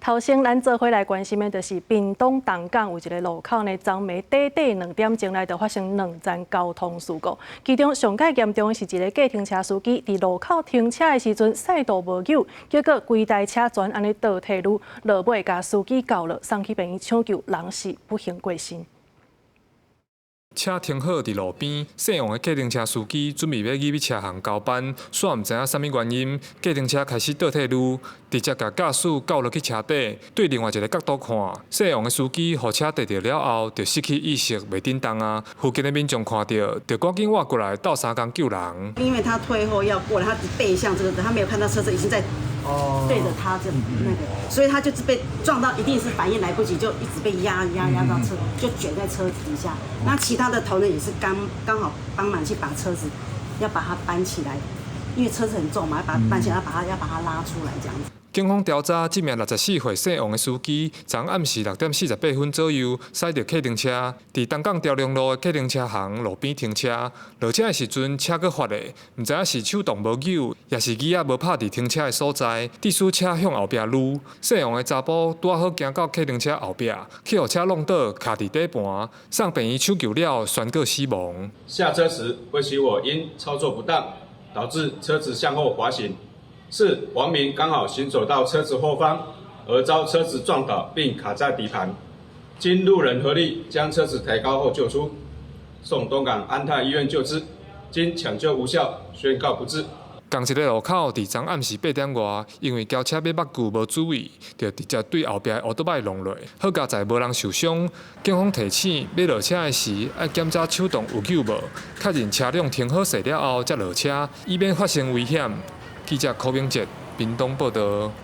头先咱做伙来关心的，就是屏东东港有一个路口呢，昨暝短2点钟来就发生2件交通事故，其中上界严重的是一个计程车司机伫路口停车的时阵赛道无救，结果规台车全安尼倒退路，落尾甲司机告了，送去病院抢救，人是不幸过身。 车停好伫路边，姓王的计程车司机准备要入去车行交班，煞毋知影啥物原因，计程车开始倒退路，直接甲驾驶告落去车底。对另外一个角度看，姓王的司机互车跌着了后，就失去意识，袂振动啊。附近的民众看到，就赶紧挖过来倒3工救人。因为他退后要过来，他背向这个，他没有看到车子已经在对着他这那个，所以他就是被撞到，一定是反应来不及，就一直被压到车，就卷在车子底下。那其他的头呢也是刚好帮忙去把车子要把它搬起来，因为车子很重嘛，要把它搬起来，要把它拉出来这样子。 警方调查，这名64岁姓王的司机，昨暗时6点48分左右，驶着计程车，伫东港朝阳路的计程车行路边停车。落车的时阵，车搁发的，唔知影是手动无扭，也是机仔无拍伫停车的所在，致使车向后壁撸。姓王的查甫拄好行到计程车后壁，去互车弄倒，卡伫底盘，送病院抢救了，宣告死亡。下车时，为许我因操作不当，导致车子向后滑行。 是王明刚好行走到车子后方，而遭车子撞倒并卡在底盘，经路人合力将车子抬高后救出，送东港安泰医院救治，经抢救无效，宣告不治。同一个路口，伫昨暗时8点外，因为轿车尾目旧无注意，就直接对后壁的乌托邦弄落，好佳在无人受伤。警方提醒，要落车的时要检查手动有救无，确认车辆停好势了后才落车，以免发生危险。记者柯明哲，屏东报道。